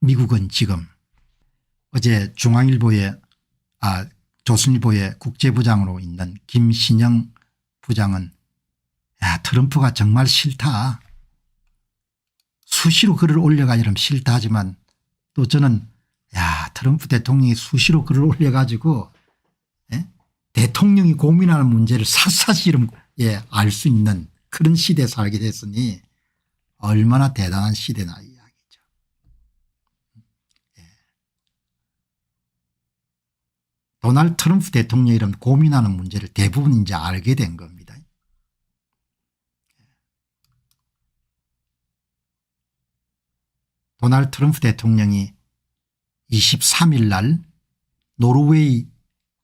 미국은 지금 어제 중앙일보의 조선일보의 국제부장으로 있는 김신영 부장은 야, 트럼프가 정말 싫다. 수시로 글을 올려가지고 싫다 하지만 또 저는 야, 트럼프 대통령이 수시로 글을 올려가지고 대통령이 고민하는 문제를 샅샅이 알 수 있는 그런 시대에 살게 됐으니 얼마나 대단한 시대나 이야기죠. 도널드 트럼프 대통령이 이런 고민하는 문제를 대부분 이제 알게 된 겁니다. 도널드 트럼프 대통령이 23일 날 노르웨이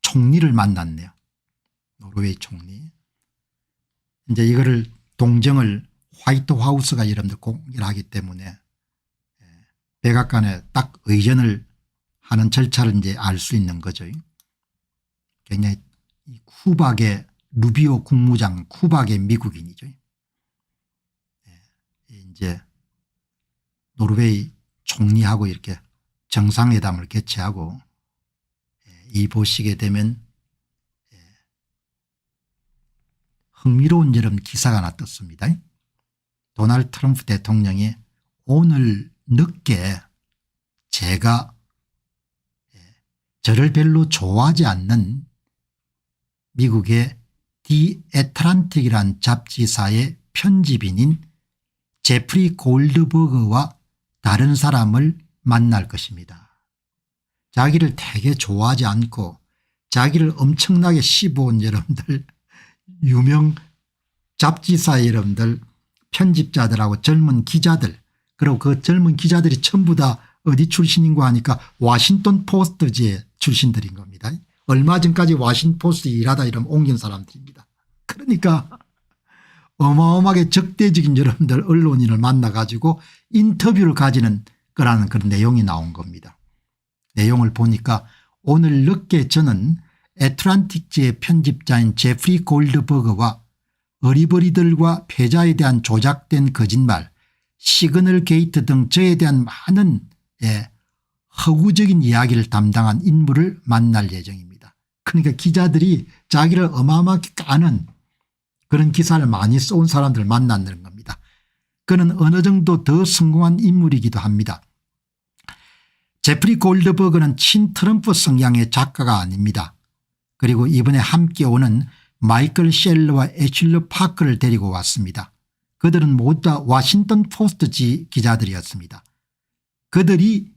총리를 만났네요. 노르웨이 총리. 이제 이거를 동정을 화이트 하우스가 여러분들 공개를 하기 때문에 백악관에 딱 의전을 하는 절차를 이제 알 수 있는 거죠. 굉장히 쿠박의 루비오 국무장, 쿠박의 미국인이죠. 이제 노르웨이 총리하고 이렇게 정상회담을 개최하고 이 보시게 되면 흥미로운 이런 기사가 하나 떴습니다. 도널드 트럼프 대통령이 오늘 늦게 제가 저를 별로 좋아하지 않는 미국의 디 애틀란틱이라는 잡지사의 편집인인 제프리 골드버그와 다른 사람을 만날 것입니다. 자기를 되게 좋아하지 않고 자기를 엄청나게 씹어온 여러분들 유명 잡지사 여러분들 편집자들하고 젊은 기자들 그리고 그 젊은 기자들이 전부 다 어디 출신인가 하니까 워싱턴 포스트지의 출신들인 겁니다. 얼마 전까지 워싱턴 포스트에 일하다 이러면 옮긴 사람들입니다. 그러니까 어마어마하게 적대적인 여러분들 언론인을 만나 가지고 인터뷰를 가지는 거라는 그런 내용이 나온 겁니다. 내용을 보니까 오늘 늦게 저는 애틀란틱지의 편집자인 제프리 골드버그와 어리버리들과 패자에 대한 조작된 거짓말 시그널 게이트 등 저에 대한 많은 허구적인 이야기를 담당한 인물을 만날 예정입니다. 그러니까 기자들이 자기를 어마어마하게 까는 그런 기사를 많이 써온 사람들을 만나는 겁니다. 그는 어느 정도 더 성공한 인물이기도 합니다. 제프리 골드버그는 친트럼프 성향의 작가가 아닙니다. 그리고 이번에 함께 오는 마이클 셸러와 애슐리 파커를 데리고 왔습니다. 그들은 모두 다 워싱턴 포스트지 기자들이었습니다. 그들이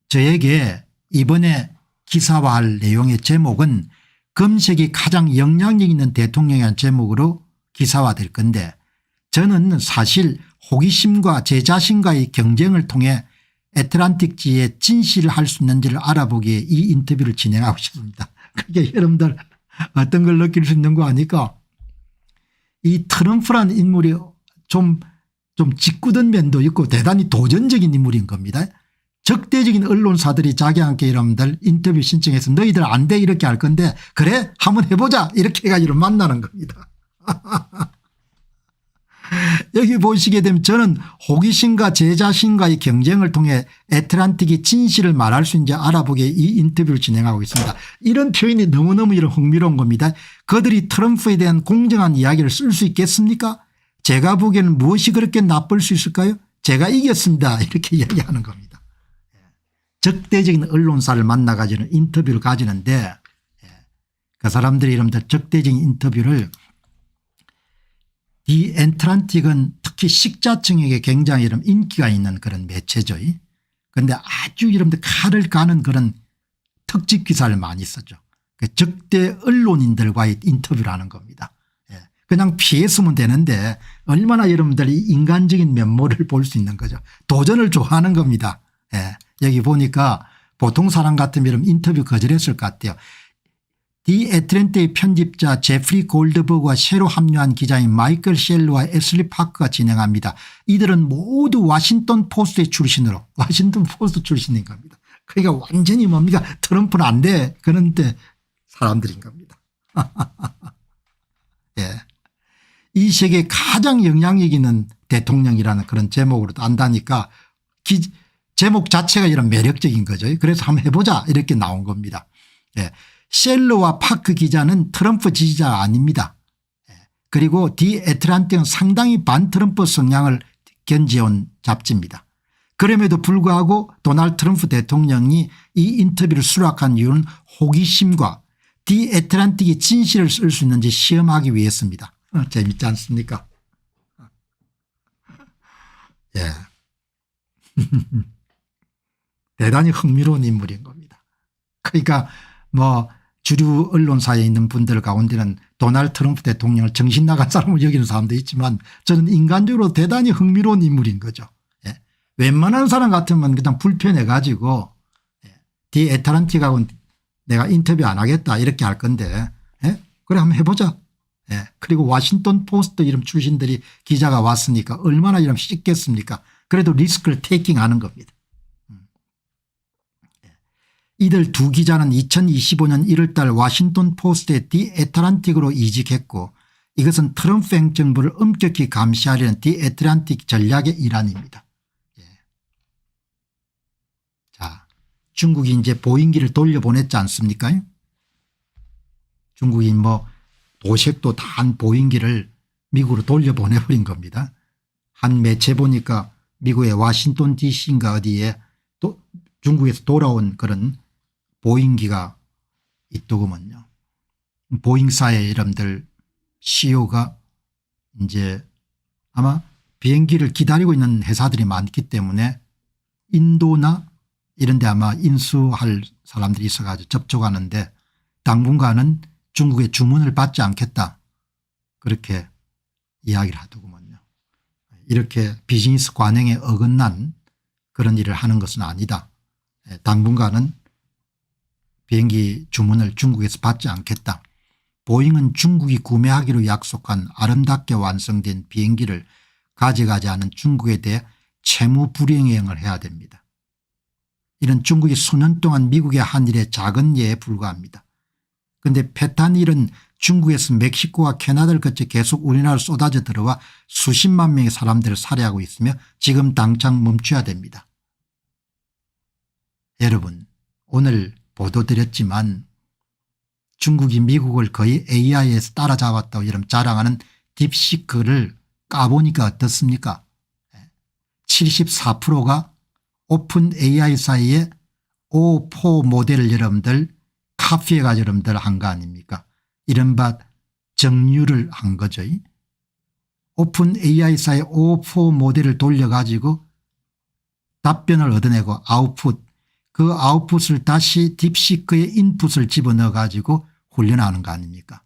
저에게 이번에 기사화할 내용의 제목은 검색이 가장 영향력 있는 대통령이라는 제목으로 기사화될 건데 저는 사실 호기심과 제 자신과의 경쟁을 통해 애틀란틱지의 진실을 할 수 있는지를 알아보기 위해 이 인터뷰를 진행하고 싶습니다. 그러니까 여러분들 어떤 걸 느낄 수 있는 거 아니까 이 트럼프라는 인물이 좀 짓궂은 면도 있고 대단히 도전적인 인물인 겁니다. 적대적인 언론사들이 자기와 함께 여러분들 인터뷰 신청해서 너희들 안 돼 이렇게 할 건데 그래 한번 해보자 이렇게 해가지고 만나는 겁니다. 여기 보시게 되면 저는 호기심과 제 자신과의 경쟁을 통해 애틀란틱의 진실을 말할 수 있는지 알아보기 위해 이 인터뷰를 진행하고 있습니다. 이런 표현이 너무너무 이런 흥미로운 겁니다. 그들이 트럼프에 대한 공정한 이야기를 쓸 수 있겠습니까? 제가 보기에는 무엇이 그렇게 나쁠 수 있을까요? 제가 이겼습니다 이렇게 이야기하는 겁니다. 적대적인 언론사를 만나 가지고 인터뷰를 가지는데 그 사람들이 여러분들 적대적인 인터뷰를 이 애틀란틱은 특히 식자층에게 굉장히 인기가 있는 그런 매체죠. 그런데 아주 여러분들 칼을 가는 그런 특집 기사를 많이 썼죠. 적대 언론인들과의 인터뷰를 하는 겁니다. 그냥 피했으면 되는데 얼마나 여러분들이 인간적인 면모를 볼 수 있는 거죠. 도전을 좋아하는 겁니다. 여기 보니까 보통 사람 같으면 인터뷰 거절했을 것 같아요. 디 애틀랜틱의 편집자 제프리 골드버그와 새로 합류한 기자인 마이클 셸러와 애슐리 파커가 진행합니다. 이들은 모두 워싱턴 포스트의 출신으로 워싱턴 포스트 출신인 겁니다. 그러니까 완전히 뭡니까 트럼프는 안 돼 그런데 사람들인 겁니다. 이 세계 가장 영향력 있는 대통령이라는 그런 제목으로도 안다니까 제목 자체가 이런 매력적인 거죠. 그래서 한번 해보자 이렇게 나온 겁니다. 예. 셀러와 파크 기자는 트럼프 지지자 아닙니다. 예. 그리고 디 애틀란틱은 상당히 반트럼프 성향을 견지해온 잡지입니다. 그럼에도 불구하고 도널드 트럼프 대통령이 이 인터뷰를 수락한 이유는 호기심과 디 애틀란틱이 진실을 쓸 수 있는지 시험하기 위해서입니다. 재밌지 않습니까? 예. 대단히 흥미로운 인물인 겁니다. 그러니까 뭐 주류 언론사에 있는 분들 가운데는 도널드 트럼프 대통령을 정신 나간 사람을 여기는 사람도 있지만 저는 인간적으로 대단히 흥미로운 인물인 거죠. 예. 웬만한 사람 같으면 그냥 불편해 가지고 디 애틀란틱하고는 내가 인터뷰 안 하겠다 이렇게 할 건데 예? 그래 한번 해보자. 예. 그리고 워싱턴 포스트 이런 출신들이 기자가 왔으니까 얼마나 이러면 쉽겠습니까. 그래도 리스크를 테이킹하는 겁니다. 이들 두 기자는 2025년 1월 달 워싱턴 포스트의 디 애틀란틱으로 이직했고 이것은 트럼프 행정부를 엄격히 감시하려는 디 애틀란틱 전략의 일환입니다. 예. 자, 중국이 이제 보잉기를 돌려보냈지 않습니까? 중국이 뭐 도색도 다 한 보잉기를 미국으로 돌려보내버린 겁니다. 한 매체 보니까 미국의 워싱턴 DC인가 어디에 또 중국에서 돌아온 그런 보잉기가 있더구먼요. 보잉사의 이름들 CEO가 이제 아마 비행기를 기다리고 있는 회사들이 많기 때문에 인도나 이런 데 아마 인수할 사람들이 있어가지고 접촉하는데 당분간은 중국의 주문을 받지 않겠다. 그렇게 이야기를 하더구먼요. 이렇게 비즈니스 관행에 어긋난 그런 일을 하는 것은 아니다. 당분간은 비행기 주문을 중국에서 받지 않겠다. 보잉은 중국이 구매하기로 약속한 아름답게 완성된 비행기를 가져가지 않은 중국에 대해 채무 불이행을 해야 됩니다. 이런 중국이 수년 동안 미국의 한 일의 작은 예에 불과합니다. 그런데 페탄일은 중국에서 멕시코와 캐나다를 거쳐 계속 우리나라로 쏟아져 들어와 수십만 명의 사람들을 살해하고 있으며 지금 당장 멈춰야 됩니다. 여러분 오늘 보도드렸지만 중국이 미국을 거의 AI에서 따라잡았다고 이런 자랑하는 딥시크를 까보니까 어떻습니까? 74%가 오픈 AI 사이에 O4 모델을 여러분들 카피해가지고 여러분들 한 거 아닙니까? 이른바 정유를 한 거죠. 오픈 AI 사이에 O4 모델을 돌려가지고 답변을 얻어내고 아웃풋 그 아웃풋을 다시 딥시크의 인풋을 집어넣어 가지고 훈련하는 거 아닙니까?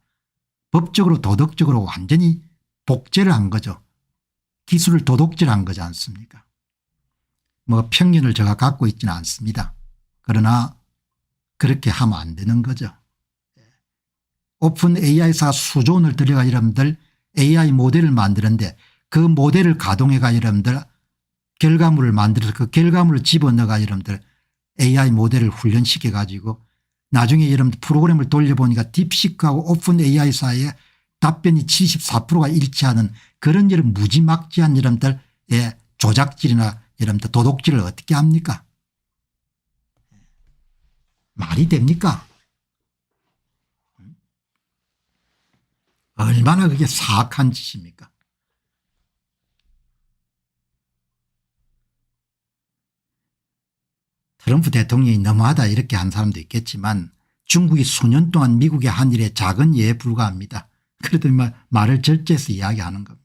법적으로 도덕적으로 완전히 복제를 한 거죠. 기술을 도둑질한 거지 않습니까? 뭐 편견을 제가 갖고 있지는 않습니다. 그러나 그렇게 하면 안 되는 거죠. 오픈 AI사 수조 원을 들여가 여러분들 AI 모델을 만드는데 그 모델을 가동해가 여러분들 결과물을 만들어서 그 결과물을 집어넣어가 여러분들 AI 모델을 훈련시켜 가지고 나중에 여러분들 프로그램을 돌려보니까 딥시크하고 오픈 AI 사이에 답변이 74%가 일치하는 그런 이런 무지막지한 여러분들의 조작질이나 여러분들 도둑질을 어떻게 합니까? 말이 됩니까? 얼마나 그게 사악한 짓입니까? 트럼프 대통령이 너무하다 이렇게 한 사람도 있겠지만 중국이 수년 동안 미국의 한 일에 작은 예에 불과합니다. 그래도 말을 절제해서 이야기하는 겁니다.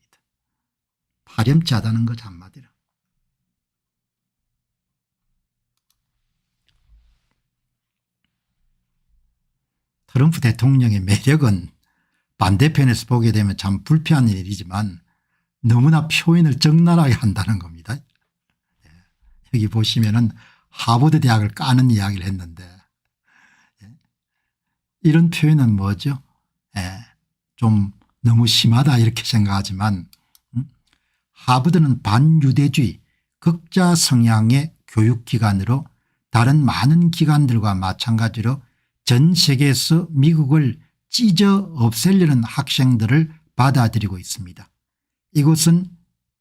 파렴치하다는 거죠 한마디로. 트럼프 대통령의 매력은 반대편에서 보게 되면 참 불편한 일이지만 너무나 표현을 적나라하게 한다는 겁니다. 여기 보시면은 하버드 대학을 까는 이야기를 했는데 이런 표현은 뭐죠? 좀 너무 심하다 이렇게 생각하지만 하버드는 반유대주의 극자 성향의 교육기관으로 다른 많은 기관들과 마찬가지로 전 세계에서 미국을 찢어 없애려는 학생들을 받아들이고 있습니다. 이곳은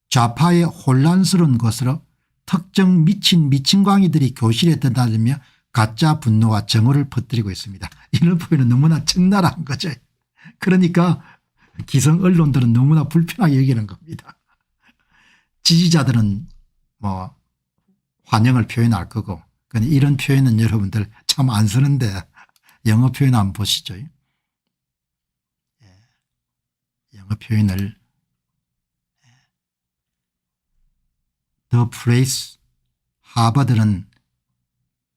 좌파의 혼란스러운 것으로 특정 미친광이들이 교실에 드나들며 가짜 분노와 정오를 퍼뜨리고 있습니다. 이런 표현은 너무나 적나라한 거죠. 그러니까 기성 언론들은 너무나 불편하게 여기는 겁니다. 지지자들은 뭐 환영을 표현할 거고, 이런 표현은 여러분들 참 안 쓰는데 영어 표현 한번 보시죠. 영어 표현을 The place, 하버드는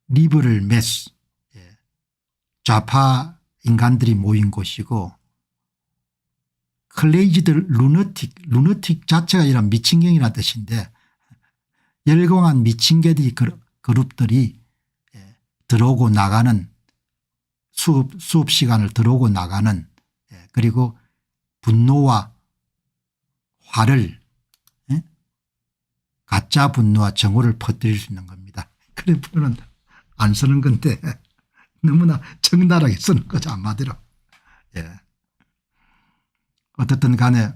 리버럴 메스, 좌파 인간들이 모인 곳이고, 클레이지드 루너틱 자체가 이런 미친경이라는 뜻인데, 열공한 미친개들이 그룹들이 들어오고 나가는 수업 시간을 들어오고 나가는, 그리고 분노와 화를, 가짜 분노와 정오를 퍼뜨릴 수 있는 겁니다. 그런 표현은 안 쓰는 건데 너무나 적나라하게 쓰는 거죠, 한마디로. 어떻든 간에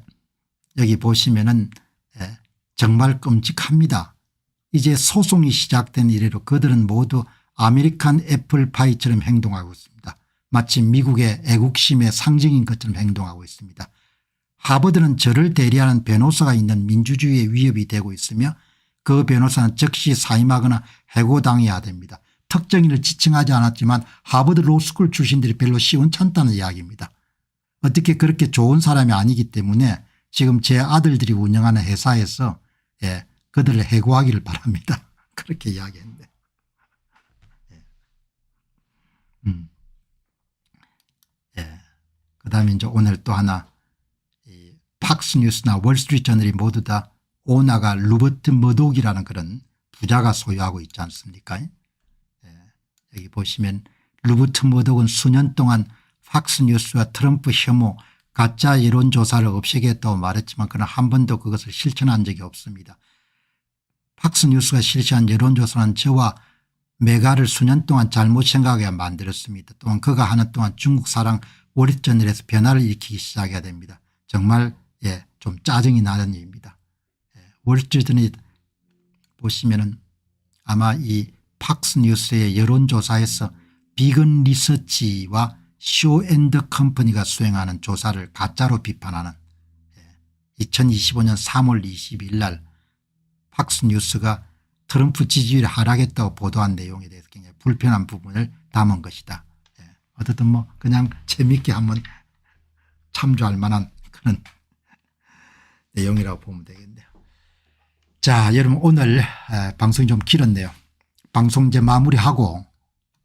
여기 보시면은 정말 끔찍합니다. 이제 소송이 시작된 이래로 그들은 모두 아메리칸 애플파이처럼 행동하고 있습니다. 마치 미국의 애국심의 상징인 것처럼 행동하고 있습니다. 하버드는 저를 대리하는 변호사가 있는 민주주의의 위협이 되고 있으며 그 변호사는 즉시 사임하거나 해고당해야 됩니다. 특정인을 지칭하지 않았지만 하버드 로스쿨 출신들이 별로 시원찮다는 이야기입니다. 어떻게 그렇게 좋은 사람이 아니기 때문에 지금 제 아들들이 운영하는 회사에서 그들을 해고하기를 바랍니다. 그렇게 이야기했는데. 그다음에 이제 오늘 또 하나, 팍스뉴스나 월스트리트저널이 모두 다 오너가 루버트 머독이라는 그런 부자가 소유하고 있지 않습니까? 여기 보시면 루버트 머독은 수년 동안 팍스뉴스와 트럼프 혐오 가짜 여론조사를 없애겠다고 말했지만 그러나 한 번도 그것을 실천한 적이 없습니다. 팍스뉴스가 실시한 여론조사는 저와 메가를 수년 동안 잘못 생각하게 만들었습니다. 또한 그가 하는 동안 중국 사랑 월스트리트저널에서 변화를 일으키기 시작해야 됩니다. 정말 좀 짜증이 나는 일입니다. 월스트리트저널이 보시면은 아마 이 팍스뉴스의 여론조사에서 비건 리서치와 쇼앤더 컴퍼니가 수행하는 조사를 가짜로 비판하는 2025년 3월 22일 날 팍스뉴스가 트럼프 지지율이 하락했다고 보도한 내용에 대해서 굉장히 불편한 부분을 담은 것이다. 어쨌든 뭐 그냥 재미있게 한번 참조할 만한 그런 내용이라고 보면 되겠네요. 자, 여러분 오늘 방송이 좀 길었네요. 방송 이제 마무리하고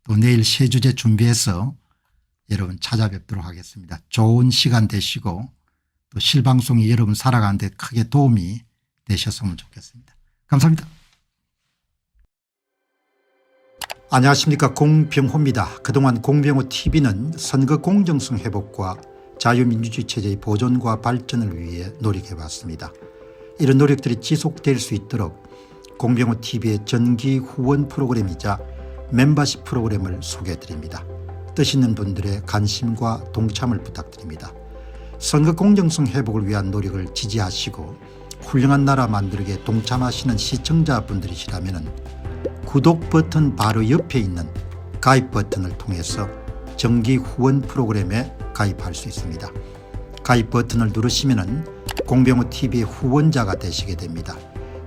또 내일 새 주제 준비해서 여러분 찾아뵙도록 하겠습니다. 좋은 시간 되시고 또 실방송이 여러분 살아가는 데 크게 도움이 되셨으면 좋겠습니다. 감사합니다. 안녕하십니까, 공병호입니다. 그동안 공병호 TV는 선거 공정성 회복과 자유민주주의 체제의 보존과 발전을 위해 노력해왔습니다. 이런 노력들이 지속될 수 있도록 공병호 TV의 정기 후원 프로그램이자 멤버십 프로그램을 소개해드립니다. 뜻 있는 분들의 관심과 동참을 부탁드립니다. 선거 공정성 회복을 위한 노력을 지지하시고 훌륭한 나라 만들기에 동참하시는 시청자분들이시라면 구독 버튼 바로 옆에 있는 가입 버튼을 통해서 정기 후원 프로그램에 가입할 수 있습니다. 가입 버튼을 누르시면 공병호 TV의 후원자가 되시게 됩니다.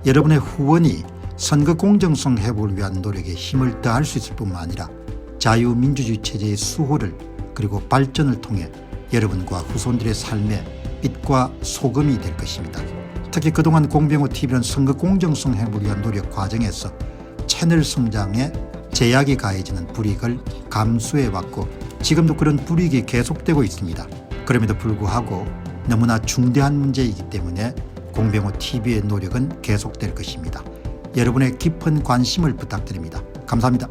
여러분의 후원이 선거 공정성 회복을 위한 노력에 힘을 더할 수 있을 뿐만 아니라 자유민주주의 체제의 수호를 그리고 발전을 통해 여러분과 후손들의 삶에 빛과 소금이 될 것입니다. 특히 그동안 공병호 TV는 선거 공정성 회복을 위한 노력 과정에서 채널 성장에 제약이 가해지는 불이익을 감수해왔고 지금도 그런 불이익이 계속되고 있습니다. 그럼에도 불구하고 너무나 중대한 문제이기 때문에 공병호 TV의 노력은 계속될 것입니다. 여러분의 깊은 관심을 부탁드립니다. 감사합니다.